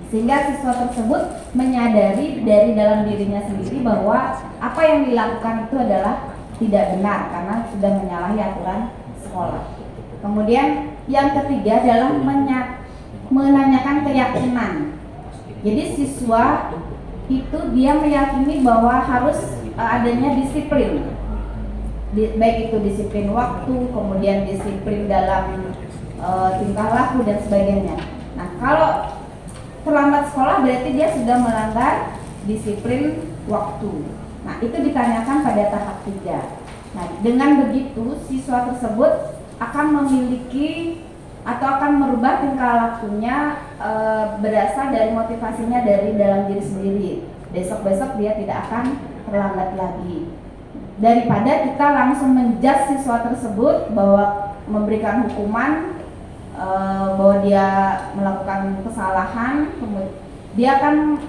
sehingga siswa tersebut menyadari dari dalam dirinya sendiri bahwa apa yang dilakukan itu adalah tidak benar karena sudah menyalahi aturan sekolah. Kemudian yang ketiga adalah menanyakan keyakinan. Jadi siswa itu dia meyakini bahwa harus adanya disiplin, baik itu disiplin waktu, kemudian disiplin dalam tingkah laku dan sebagainya. Nah, kalau terlambat sekolah berarti dia sudah melanggar disiplin waktu. Nah, itu ditanyakan pada tahap 3. Nah, dengan begitu siswa tersebut akan memiliki atau akan merubah tingkah lakunya berasal dari motivasinya dari dalam diri sendiri. Besok-besok dia tidak akan terlambat lagi. Daripada kita langsung menjudge siswa tersebut bahwa memberikan hukuman, bahwa dia melakukan kesalahan, dia akan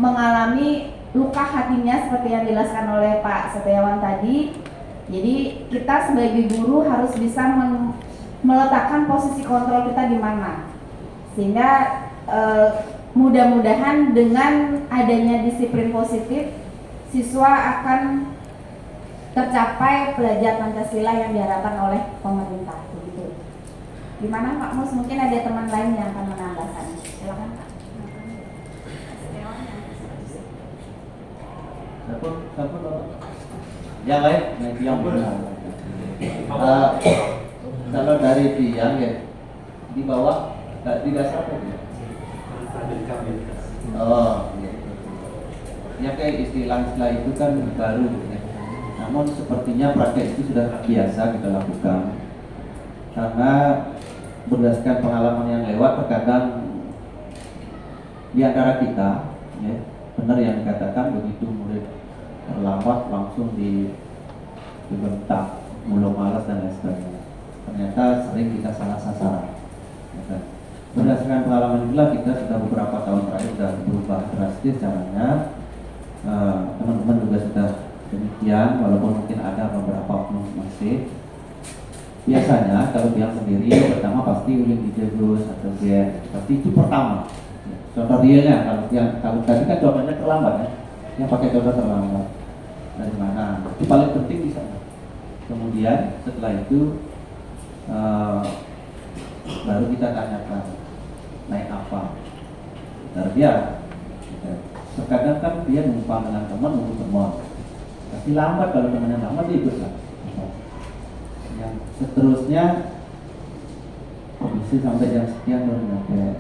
mengalami luka hatinya seperti yang dijelaskan oleh Pak Setiawan tadi. Jadi kita sebagai guru harus bisa meletakkan posisi kontrol kita di mana, sehingga mudah-mudahan dengan adanya disiplin positif, siswa akan tercapai pelajar Pancasila yang diharapkan oleh pemerintah. Begitu. Gimana Pak Mus? Mungkin ada teman lain yang akan menambahkan. Silakan Pak. Yang lain, yang benar. Kalau dari tiang ya di bawah, di dasar apa ya? Oh, gitu. Ya kayak istilah-istilah itu kan baru, ya. Namun sepertinya praktek itu sudah biasa kita lakukan. Karena berdasarkan pengalaman yang lewat, terkadang di antara kita, ya, benar yang dikatakan begitu murid terlambat langsung dibentak, mulu malas dan lain sebagainya. ternyata sering kita salah sasaran. Ya kan? Berdasarkan pengalaman itulah kita sudah beberapa tahun terakhir sudah berubah drastis caranya. Teman-teman juga sudah demikian, walaupun mungkin ada beberapa oknum masih. Biasanya kalau bilang sendiri pertama pasti ulin dijegus atau gen, pasti itu pertama. Contoh realnya kalau tadi kan contohnya terlambat ya, yang pakai contoh terlambat dari mana? Itu paling penting di sana. Kemudian setelah itu baru kita tanyakan naik apa. Dia terkadang kan dia numpang dengan teman nunggu teman, tapi lambat kalau temannya lambat dia ikut lah. Yang seterusnya bisa sampai jam sekian baru nyampe.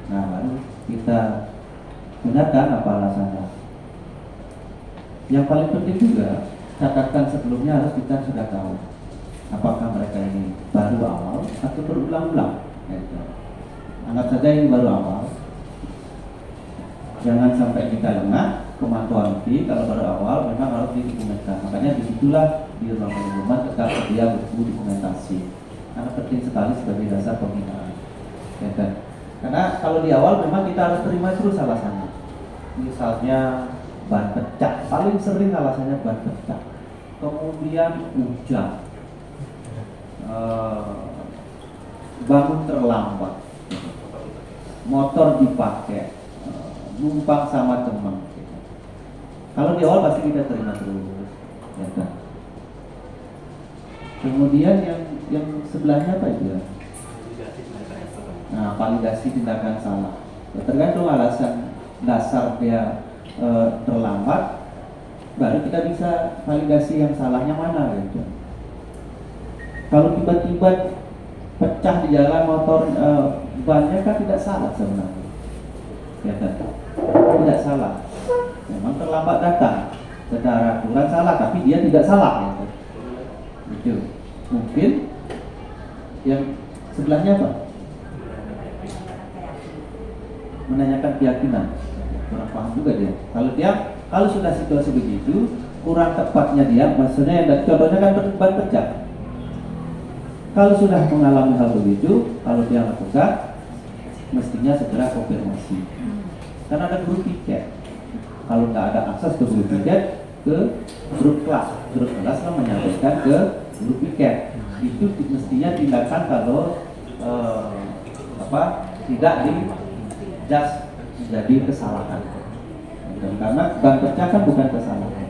Nah baru kita dengarkan apa alasannya. Yang paling penting juga catatan sebelumnya harus kita sudah tahu apakah mereka ini baru awal atau berulang-ulang. Anggap saja ini baru awal. Jangan sampai kita lengah pemantauan fee. Kalau baru awal memang harus didokumentasikan. Makanya disitulah di ruang pengumuman tetap dia buku dokumentasi. Karena penting sekali sebagai dasar pembinaan. Ya kan? Karena kalau di awal memang kita harus terima terus alasannya. Misalnya ban pecah, paling sering alasannya ban pecah. Kemudian hujan, bangun terlambat, motor dipakai, numpang sama teman. Kalau di awal pasti kita terima terus, ya kan? Kemudian yang sebelahnya apa itu? Nah, validasi tindakan salah. Tergantung alasan dasar dia terlambat, baru kita bisa validasi yang salahnya mana gitu. Kalau tiba-tiba pecah di jalan motor, bannya kan tidak salah sebenarnya, ya kan? Tidak salah, memang terlambat datang secara aturan salah, tapi dia tidak salah gitu. Mungkin yang sebelahnya apa? Menanyakan keyakinan, kurang paham juga dia. Kalau sudah situasi begitu, kurang tepatnya dia, maksudnya yang contohnya kan ban pecah. Kalau sudah mengalami hal begitu, kalau dia lakukan, mestinya segera konfirmasi. Karena ada grup tiket. Kalau tidak ada akses ke grup tiket, ke grup kelas lah menyampaikan ke grup tiket. Itu mestinya tindakan kalau tidak just jadi kesalahan. Karena ban pecah kan bukan kesalahan,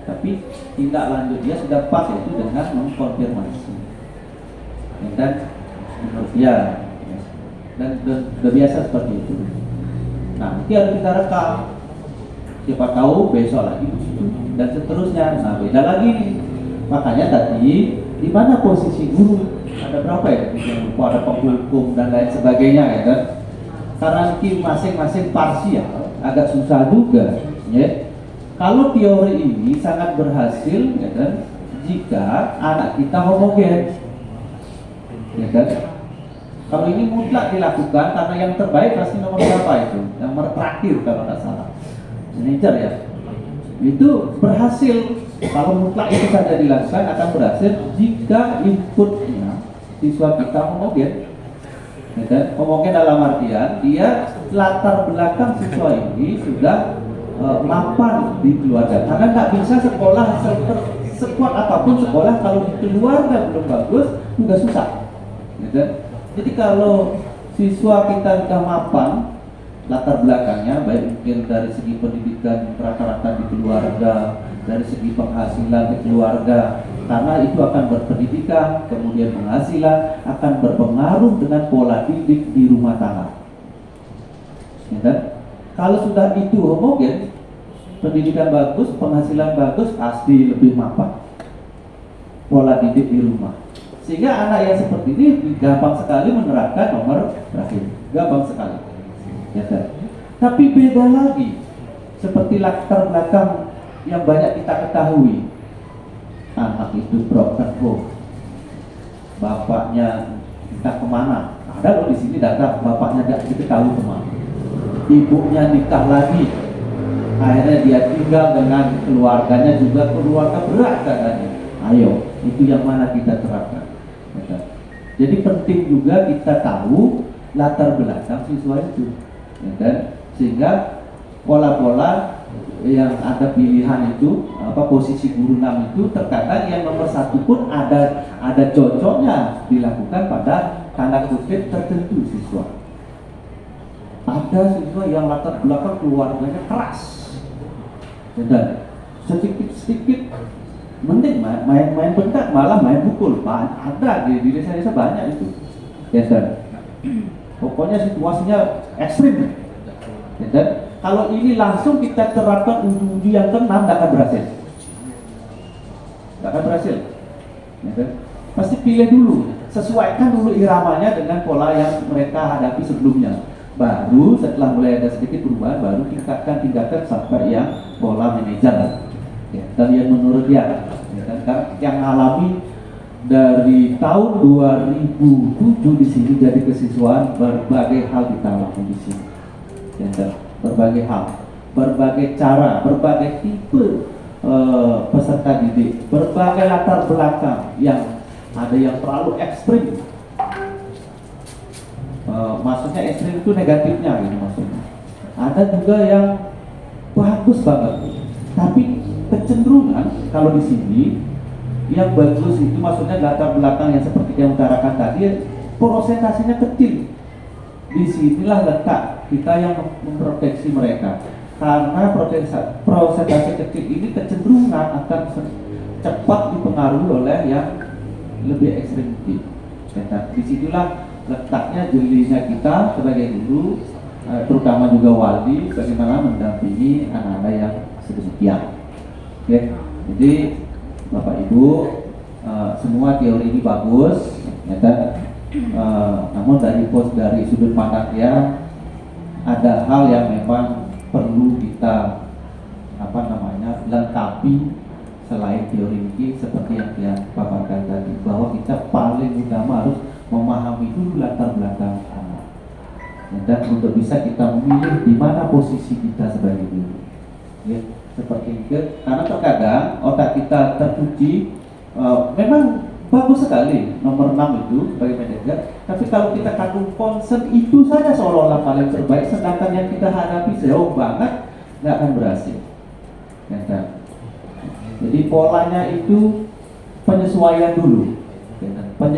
tapi tindak lanjut dia sudah pas, yaitu dengan mengkonfirmasi. Dan menurut dia, dan sudah biasa seperti itu. Nah, nanti harus kita rekam. Siapa tahu besok lagi dan seterusnya. Nah, beda lagi nih. Makanya tadi di mana posisi guru? Ada berapa ya? Ada penghukum dan lain sebagainya ya kan? Karena masing-masing parsial agak susah juga, ya. Kalau teori ini sangat berhasil, ya kan, jika anak kita homogen, ya kan. Kalau ini mutlak dilakukan karena yang terbaik pasti nomor berapa itu? Yang nomor terakhir kalau tidak salah, manajer ya. Itu berhasil. Kalau mutlak itu saja dilakukan akan berhasil jika inputnya siswa kita homogen. Homogen dalam artian dia latar belakang siswa ini sudah mapan di keluarga. Karena nggak bisa sekolah sekuat apapun sekolah kalau di keluarga belum bagus juga susah. Jadi kalau siswa kita sudah mapan latar belakangnya, baik mungkin dari segi pendidikan rata-rata di keluarga, dari segi penghasilan di keluarga, karena itu akan berpendidikan, kemudian penghasilan akan berpengaruh dengan pola didik di rumah tangga. Ya kan? Kalau sudah itu homogen, pendidikan bagus, penghasilan bagus, pasti lebih mapan pola didik di rumah. Sehingga anak yang seperti ini gampang sekali menerapkan nomor terakhir, gampang sekali. Ya kan? Tapi beda lagi, seperti latar belakang yang banyak kita ketahui. Anak itu broken home, bapaknya entah kemana. Ada loh di sini data bapaknya tidak diketahui kemana. Ibunya nikah lagi, akhirnya dia tinggal dengan keluarganya juga keluarga berat katanya. Ayo, itu yang mana kita terapkan? Jadi penting juga kita tahu latar belakang siswa itu, ya kan? Sehingga pola-pola yang ada pilihan itu, posisi guru 6 itu terkadang yang nomor 1 pun ada cocoknya dilakukan pada tanda kutip tertentu siswa. Ada siswa yang latar belakang keluarganya keras, dan sedikit mending main pentak malah main pukul. Ada di desa-desa banyak itu, ya kan? Pokoknya situasinya ekstrim. Dan kalau ini langsung kita terapkan uji yang ke-6 tidak akan berhasil. Tidak akan berhasil. Ya kan? Pasti pilih dulu, sesuaikan dulu iramanya dengan pola yang mereka hadapi sebelumnya. Baru setelah mulai ada sedikit perubahan, baru tingkatkan sampai yang pola manajer. Ya, dan yang menurut dia, ya kan? Yang alami dari tahun 2007 di sini jadi kesiswaan, berbagai hal kita lakukan di sini. Ya, berbagai hal, berbagai cara, berbagai tipe peserta didik, berbagai latar belakang, yang ada yang terlalu ekstrim. Maksudnya ekstrim itu negatifnya gitu maksudnya. Ada juga yang bagus banget, tapi kecenderungan kalau di sini yang bagus itu maksudnya latar belakang yang seperti yang utarakan tadi, prosentasenya kecil. Disinilah letak kita yang memproteksi mereka, karena prosentase kecil ini kecenderungan akan cepat dipengaruhi oleh yang lebih ekstrim. Disinilah letaknya jelinya kita sebagai guru, terutama juga wali, bagaimana mendampingi anak-anak yang sedemikian. Oke, jadi Bapak Ibu, semua teori ini bagus, namun dari sudut pandangnya ada hal yang memang perlu kita lengkapi selain teori ini, seperti yang dia paparkan tadi, bahwa kita paling utama harus memahami dulu latar belakang anak, dan untuk bisa kita memilih di mana posisi kita sebagai guru. Ya, seperti itu, karena terkadang otak kita terkunci. Memang bagus sekali nomor 6 itu sebagai manajer, tapi kalau kita kandung concern itu saja seolah-olah paling terbaik, sedangkan yang kita hadapi jauh banget, nggak akan berhasil. Ya, kan? Jadi polanya itu penyesuaian dulu, ya, kan?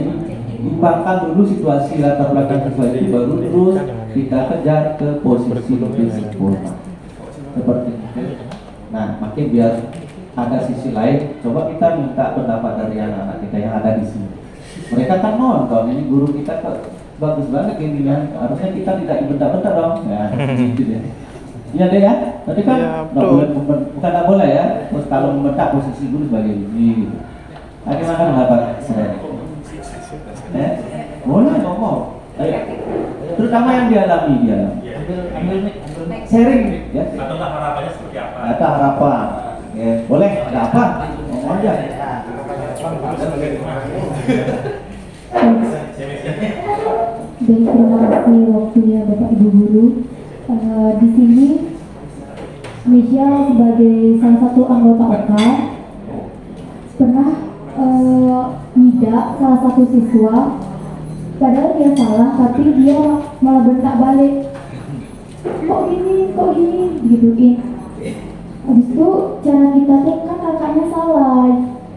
Imbangkan dulu situasi latar belakang siswa itu, baru terus kita kejar ke posisi lebih sempurna. Seperti itu. Nah, makin biar ada sisi lain, coba kita minta pendapat dari anak-anak kita yang ada di sini. Mereka kan nonton, ini guru kita kok bagus banget ini kan, harusnya kita tidak bentak-bentak dong. Ya, gitu deh. Iya deh ya, tapi kan bukan boleh ya. Terus kalau membentak posisi guru sebagai ini, gitu. Bagaimana pendapat saya? Boleh ngomong. Ayo. Terutama yang dialami dia. Ambil sharing ya. Atau harapannya seperti apa? Atau harapan. Ya, boleh, ada apa? Ngomong aja. Baik, terima kasih waktunya Bapak Ibu Guru. Di sini Michelle sebagai salah satu anggota OKA pernah tidak salah satu siswa, padahal dia salah tapi dia malah bentak balik, kok gini gituin. Habis itu cara kita kan kakaknya salah,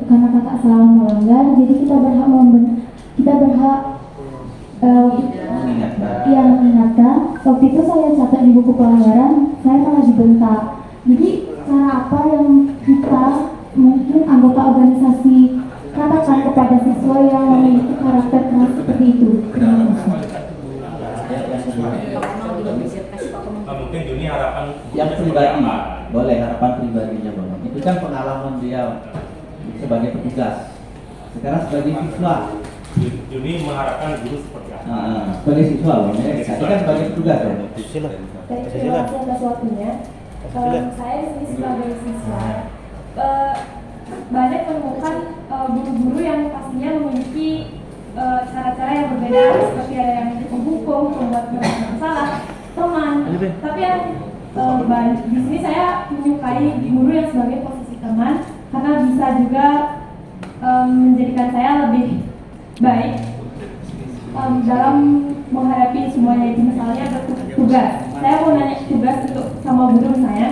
karena kakak salah melanggar, jadi kita berhak yang mengingatkan. Waktu itu saya catat di buku pelanggaran, saya malah dibentak. Jadi cara apa yang kita mungkin anggota organisasi katakan kepada siswa yang memiliki karakter keras seperti itu? Mungkin Juni harapan yang pribadi, boleh harapan pribadinya Bapak. Itu kan pengalaman dia sebagai petugas. Sekarang sebagai siswa. Juni mengharapkan guru seperti apa? Sebagai siswa loh, ya. Tadi kan sebagai petugas ya. Terima kasih atas waktunya. Saya di sini sebagai siswa banyak menemukan guru-guru yang pastinya memiliki cara-cara yang berbeda, seperti ada yang menghukum, membuat mereka salah, teman. Tapi yang di sini saya menyukai guru yang sebagai posisi teman, karena bisa juga menjadikan saya lebih baik dalam menghadapi semuanya itu, misalnya tugas. Saya mau nanya tugas untuk sama guru saya,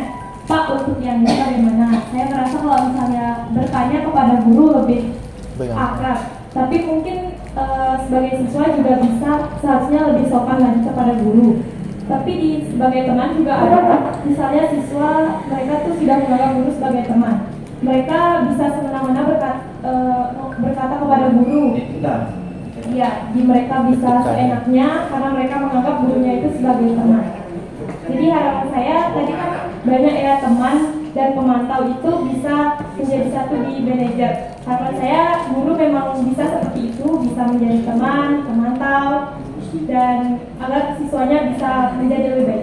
Pak, untuk yang ini bagaimana? Saya merasa kalau misalnya bertanya kepada guru lebih akrab, tapi mungkin sebagai siswa juga bisa seharusnya lebih sopan lagi kepada guru. Tapi sebagai teman juga ada, misalnya siswa mereka tuh sudah menganggap guru sebagai teman. Mereka bisa semena-mena berkata kepada guru. Iya, mereka bisa seenaknya karena mereka menganggap gurunya itu sebagai teman. Jadi harapan saya tadi kan banyak ya teman dan pemantau itu bisa menjadi satu di manajer. Harapan saya guru memang bisa seperti itu, bisa menjadi teman, pemantau, dan agar siswanya bisa menjadi lebih baik.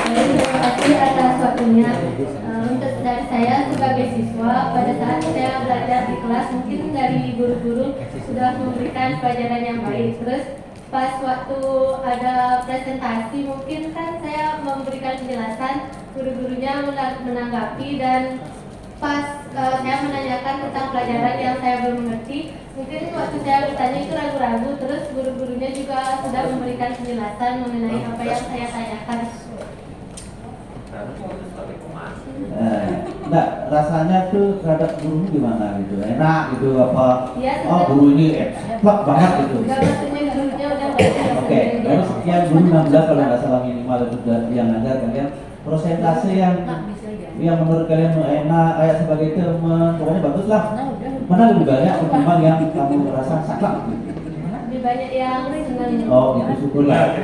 Terima kasih atas waktunya. Untuk dari saya sebagai siswa, pada saat saya belajar di kelas, mungkin dari guru-guru sudah memberikan pelajaran yang baik. Terus pas waktu ada presentasi, mungkin kan saya memberikan penjelasan, guru-gurunya menanggapi, dan pas saya menanyakan tentang pelajaran yang saya belum mengerti, mungkin waktu saya bertanya itu ragu-ragu, terus guru-gurunya juga sudah memberikan penjelasan mengenai apa yang saya tanyakan. Enggak, rasanya tuh terhadap guru gimana gitu, enak gitu apa? Ya, oh guru ini eksplak banget gitu. Enggak, maksudnya gurunya udah baik. Oke, dari sekian guru 16 kalau nggak salah minimal itu yang ngajar kalian, prosentase yang menurut kalian enak kayak sebagai teman, pokoknya bagus lah. Mana lebih banyak ketimbang yang kamu rasa saklek? Lebih banyak yang senang. Oh, itu syukurlah.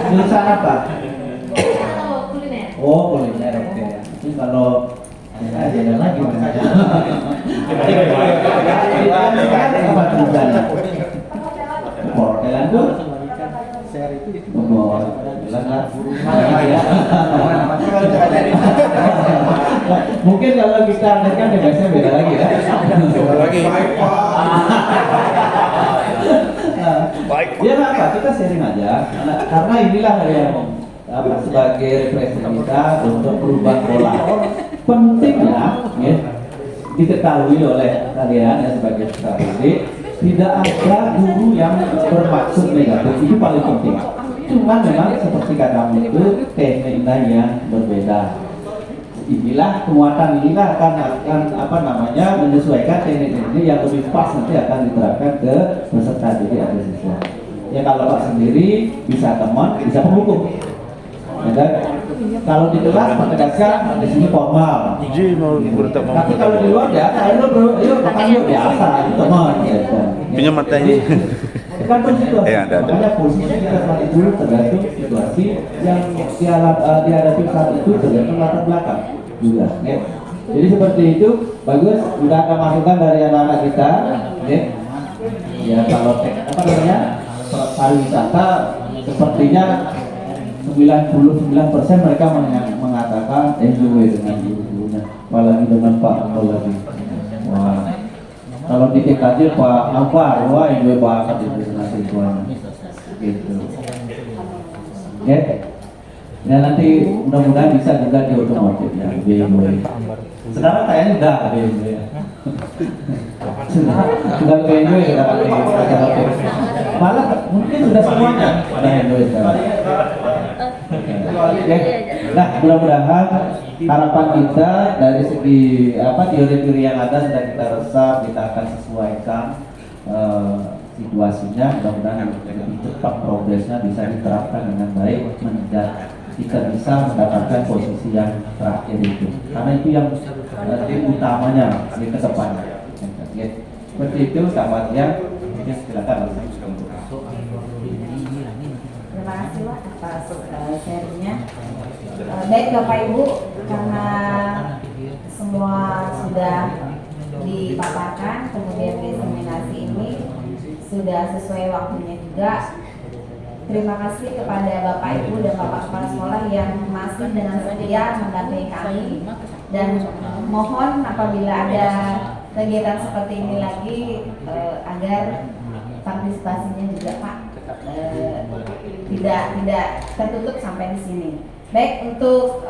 Jurusan apa? Kuliner. Oh, kuliner, oke. Itu kalau ada lagi namanya. Apa tujuannya? Perhotelan tuh. Oh, mungkin kalau kita adakan biasanya beda lagi ya. Beda lagi. Baik. Ya nggak apa, kita sharing aja. Karena inilah yang sebagai referensi kita untuk berubah pola. Pentingnya, ya, diketahui oleh kalian ya sebagai peserta didik, tidak ada guru yang bermaksud negatif, itu paling penting. Cuman memang seperti katamu itu tekniknya yang berbeda. Inilah penguatan inilah akan apa namanya menyesuaikan teknik-teknik yang lebih pas nanti akan diterapkan ke peserta didik atau siswa. Ya kalau Pak sendiri bisa teman, bisa penghukum. Ya, kalau di kelas menegaskan di sini formal. Tapi kalau di luar ya, ayo bro, ayo makan yuk biasa, itu teman. Pinjam matanya. Kan situasi. Makanya posisi kita saat itu tergantung situasi yang dihadapi saat itu tergantung latar belakang juga. Ya. Jadi seperti itu bagus. Sudah ada masukan dari anak-anak kita. Ya, ya kalau apa namanya pariwisata sepertinya 99% mereka mengatakan enjoy dengan guru-gurunya, apalagi dengan Pak lagi. Wah, kalau di TKJ Pak Alvar, wah enjoy banget itu dengan siswanya. Gitu. Ya, ya nanti mudah-mudahan bisa juga di otomotif ya, BMW. Sekarang kayaknya udah BMW ya. Sudah BMW ya, malah mungkin sudah semuanya ada BMW sekarang. Oke. Nah, mudah-mudahan harapan kita dari segi teori-teori yang ada sudah kita resap, kita akan sesuaikan situasinya. Mudah-mudahan lebih cepat progresnya bisa diterapkan dengan baik, kita bisa mendapatkan posisi yang terakhir itu. Karena itu yang utamanya di ke depan. Ya. Seperti itu tamatnya. Silakan langsung. Terima kasih Pak atas sharingnya. Baik Bapak Ibu, karena semua sudah dipaparkan, kemudian diseminasi ini sudah sesuai waktunya juga. Terima kasih kepada Bapak Ibu dan Bapak Kepala Sekolah yang masih dengan setia mendampingi kami, dan mohon apabila ada kegiatan seperti ini lagi agar partisipasinya juga Pak tidak tertutup sampai di sini. Baik, untuk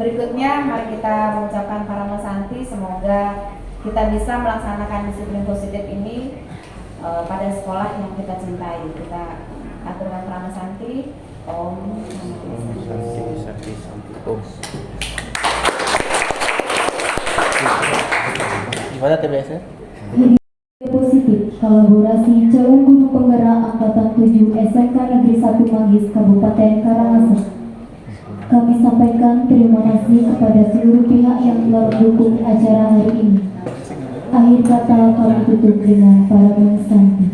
berikutnya mari kita mengucapkan para mesanti, semoga kita bisa melaksanakan disiplin positif ini pada sekolah yang kita cintai. Kita aturkan Prana Santi, Om. Gimana TBS-nya? Positif kolaborasi calon guru penggerak angkatan 7 SMK Negeri 1 Manggis Kabupaten Karangasem. Kami sampaikan terima kasih kepada seluruh pihak yang telah mendukung acara hari ini. Akhir kata kami tutup dengan para Santi.